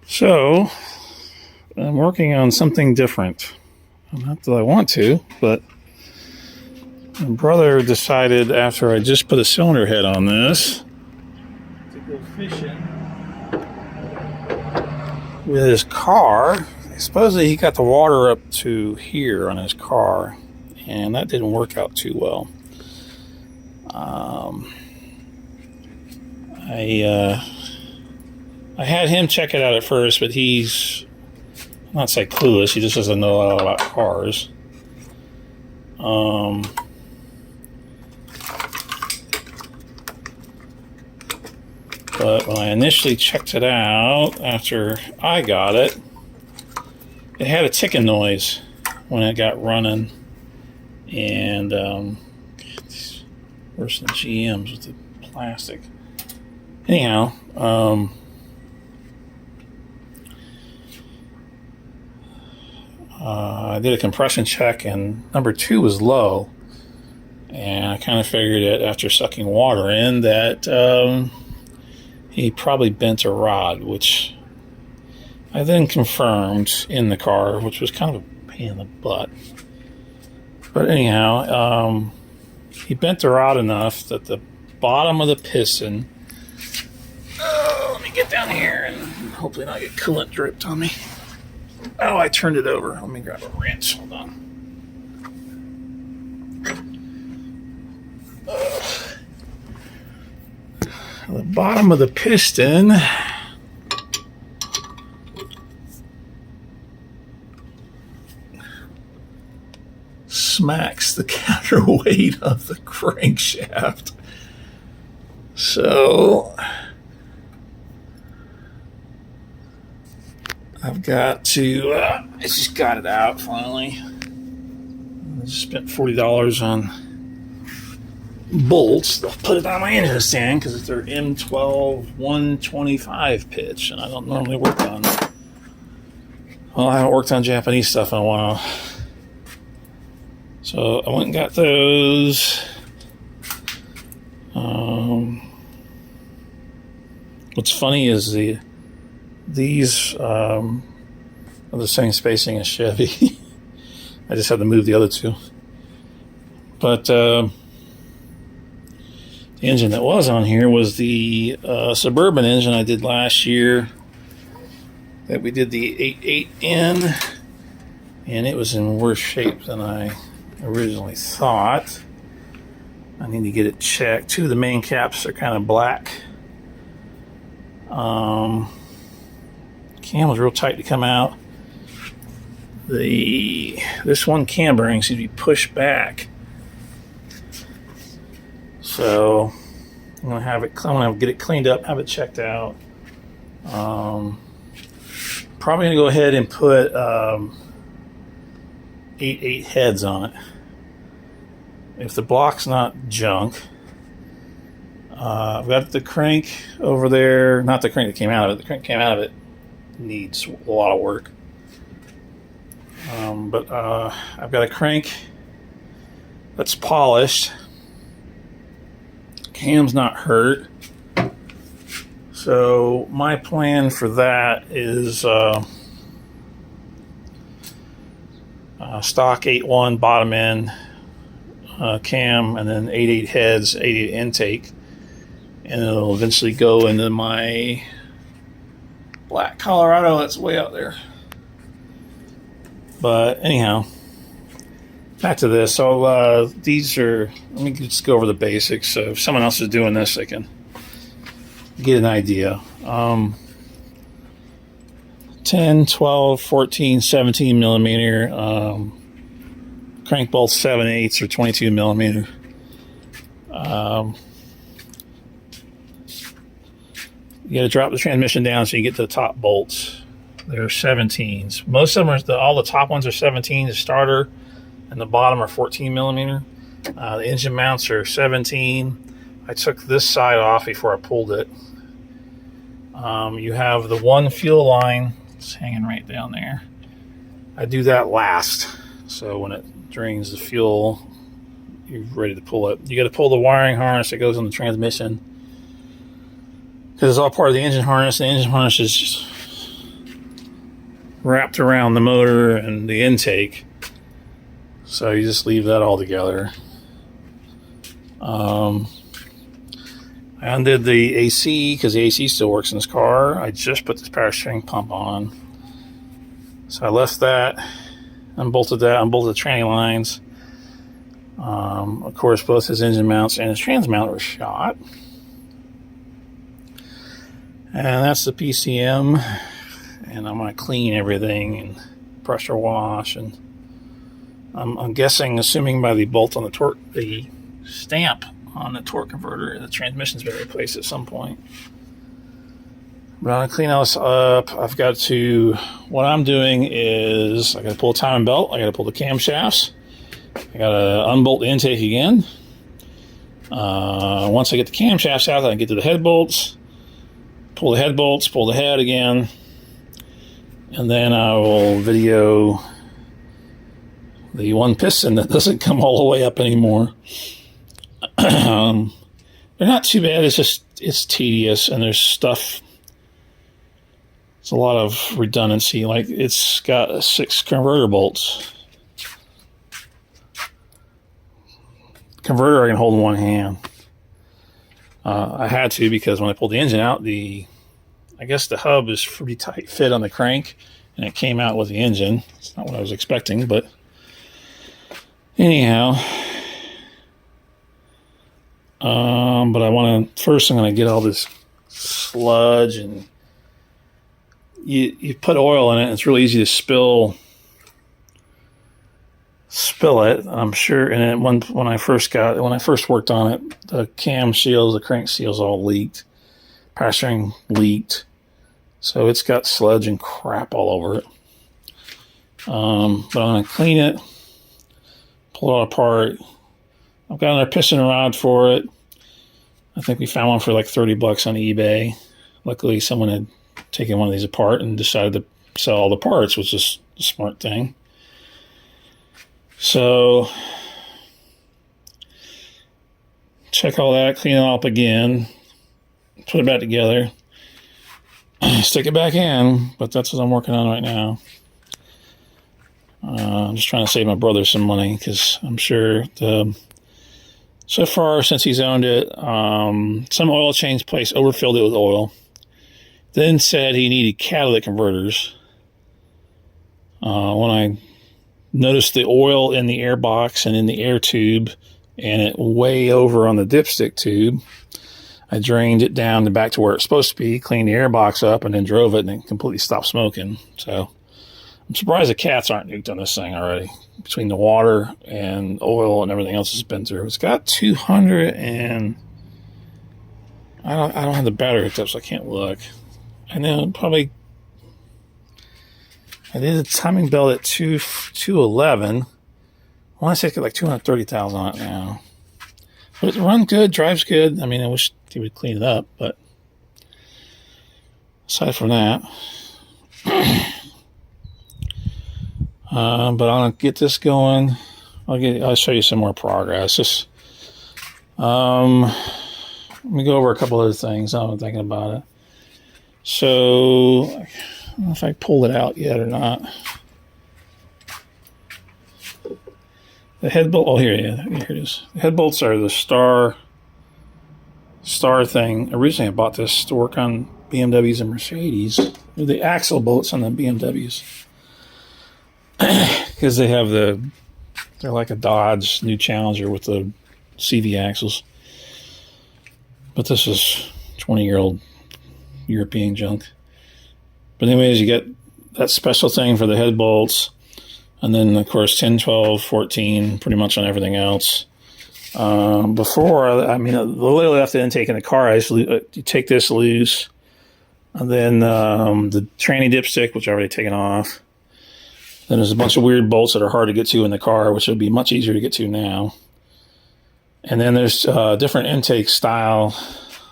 So, I'm working on something different. Not that I want to, but my brother decided after I just put a cylinder head on this to go fishing with his car. Supposedly he got the water up to here on his car, and that didn't work out too well. I had him check it out at first, but he's not say clueless. He just doesn't know a lot about cars. But when I initially checked it out after I got it, it had a ticking noise when it got running, and it's worse than GMs with the plastic. Anyhow, I did a compression check, and number 2 was low, and I kind of figured it after sucking water in that he probably bent a rod, which I then confirmed in the car, which was kind of a pain in the butt. But anyhow, he bent the rod enough that the bottom of the piston, let me get down here and hopefully not get coolant dripped on me. Oh, I turned it over. Let me grab a wrench. Hold on. The bottom of the piston smacks the counterweight of the crankshaft. So I've got to, I just got it out finally. I just spent $40 on bolts. They'll put it on my engine stand because it's their M12 125 pitch, and I don't normally work on, well, I haven't worked on Japanese stuff in a while. So I went and got those. What's funny is these are the same spacing as Chevy. I just had to move the other two. But the engine that was on here was the Suburban engine I did last year that we did the 8.8 in, and it was in worse shape than I originally thought. I need to get it checked. 2 of the main caps are kind of black. Cam was real tight to come out. This one cam bearing seems to be pushed back. So I'm gonna get it cleaned up, have it checked out. Probably gonna go ahead and put 8.8 heads on it. If the block's not junk, I've got the crank over there. Not the crank that came out of it. The crank came out of it needs a lot of work. But I've got a crank that's polished. Cam's not hurt. So my plan for that is stock 8.1 bottom end cam, and then 8.8 heads, 8.8 intake, and it'll eventually go into my black Colorado that's way out there. But anyhow, back to this. So these are, let me just go over the basics. So if someone else is doing this, they can get an idea. 10, 12, 14, 17 millimeter crank bolts, 7/8 or 22 millimeter. You got to drop the transmission down so you get to the top bolts. They're 17s. Most of them are, all the top ones are 17, the starter, and the bottom are 14 millimeter. The engine mounts are 17. I took this side off before I pulled it. You have the one fuel line. It's hanging right down there. I do that last. So when it drains the fuel, you're ready to pull it. You got to pull the wiring harness that goes on the transmission, because it's all part of the engine harness. The engine harness is wrapped around the motor and the intake. So you just leave that all together. I undid the AC because the AC still works in this car. I just put this power steering pump on. So I left that, unbolted the tranny lines. Of course, both his engine mounts and his trans mount were shot. And that's the PCM. And I'm going to clean everything and pressure wash. And I'm guessing, assuming by the bolt on the stamp on the torque converter, the transmission's been replaced at some point. But I'm going to clean all this up. What I'm doing is I got to pull a timing belt. I got to pull the camshafts. I got to unbolt the intake again. Once I get the camshafts out, I can get to the head bolts. Pull the head bolts, pull the head again. And then I will video the one piston that doesn't come all the way up anymore. They're not too bad. It's tedious, and there's stuff. It's a lot of redundancy. Like, it's got 6 converter bolts. Converter I can hold in one hand. I had to because when I pulled the engine out, I guess the hub is pretty tight fit on the crank, and it came out with the engine. It's not what I was expecting, but anyhow. But I'm going to get all this sludge, and you put oil in it, and it's really easy to spill it, I'm sure. And then when I first worked on it, the cam seals, the crank seals all leaked. Power steering leaked. So it's got sludge and crap all over it. But I'm going to clean it, pull it all apart. I've got another piston rod for it. I think we found one for like $30 on eBay. Luckily, someone had taken one of these apart and decided to sell all the parts, which is a smart thing. So, check all that, clean it up again, put it back together, stick it back in, but that's what I'm working on right now. I'm just trying to save my brother some money, because I'm sure so far since he's owned it, some oil change place overfilled it with oil, then said he needed catalytic converters. When I noticed the oil in the air box and in the air tube, and it way over on the dipstick tube, I drained it down and back to where it's supposed to be, cleaned the air box up, and then drove it, and it completely stopped smoking. So I'm surprised the cats aren't nuked on this thing already, between the water and oil and everything else it's been through. It's got 200 and I don't have the battery hooked up, so I can't look. And then probably I did a timing belt at 211. I want to say it's got like 230,000 on it now. But it runs good, drives good. I mean, I wish he would clean it up, but aside from that, but I'll get this going. I'll show you some more progress. Let me go over a couple other things. I'm thinking about it. So, I don't know if I pulled it out yet or not. The head bolt. Oh, here it is. The head bolts are the star thing. Originally, I bought this to work on BMWs and Mercedes. They're the axle bolts on the BMWs. Because they're like a Dodge New Challenger with the CV axles. But this is 20-year-old European junk. But anyways, you get that special thing for the head bolts. And then, of course, 10, 12, 14, pretty much on everything else. Literally after the intake in the car, you take this loose. And then the tranny dipstick, which I've already taken off. Then there's a bunch of weird bolts that are hard to get to in the car, which would be much easier to get to now. And then there's different intake style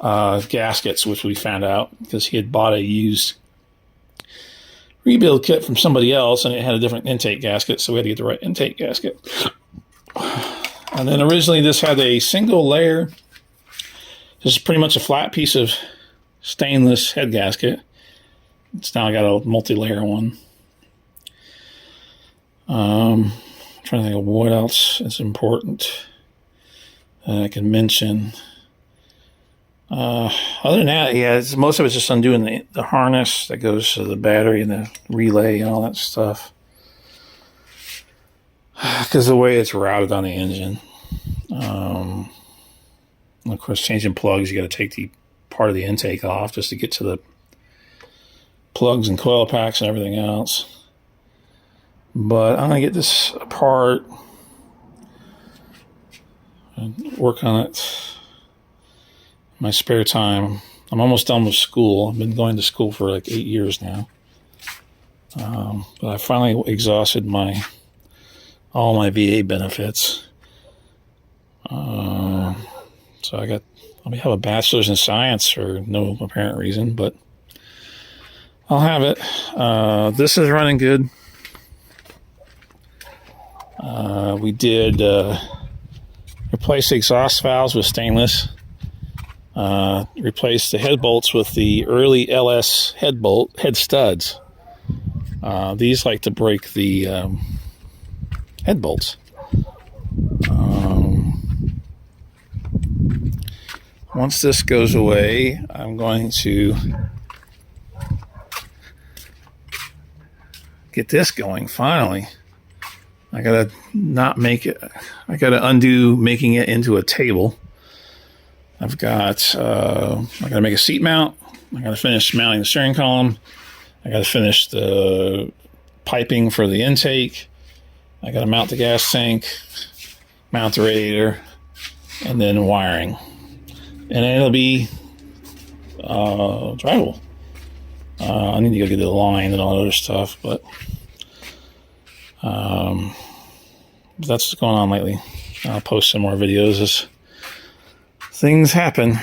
gaskets, which we found out because he had bought a used rebuild kit from somebody else, and it had a different intake gasket, so we had to get the right intake gasket. And then originally this had a single layer. This is pretty much a flat piece of stainless head gasket. It's now got a multi-layer one. I'm trying to think of what else is important that I can mention. Other than that, yeah, most of it's just undoing the harness that goes to the battery and the relay and all that stuff. Because the way it's routed on the engine. Of course, changing plugs, you got to take the part of the intake off just to get to the plugs and coil packs and everything else. But I'm going to get this apart and work on it in my spare time. I'm almost done with school. I've been going to school for like 8 years now. But I finally exhausted all my VA benefits. So I have a bachelor's in science for no apparent reason, but I'll have it. This is running good. We did replace the exhaust valves with stainless. Replaced the head bolts with the early LS head studs. These like to break the head bolts. Once this goes away, I'm going to get this going finally. I gotta undo making it into a table. I gotta make a seat mount. I gotta finish mounting the steering column. I gotta finish the piping for the intake. I gotta mount the gas tank, mount the radiator, and then wiring. And it'll be drivable. I need to go get the line and all that other stuff, but that's what's going on lately. I'll post some more videos as things happen.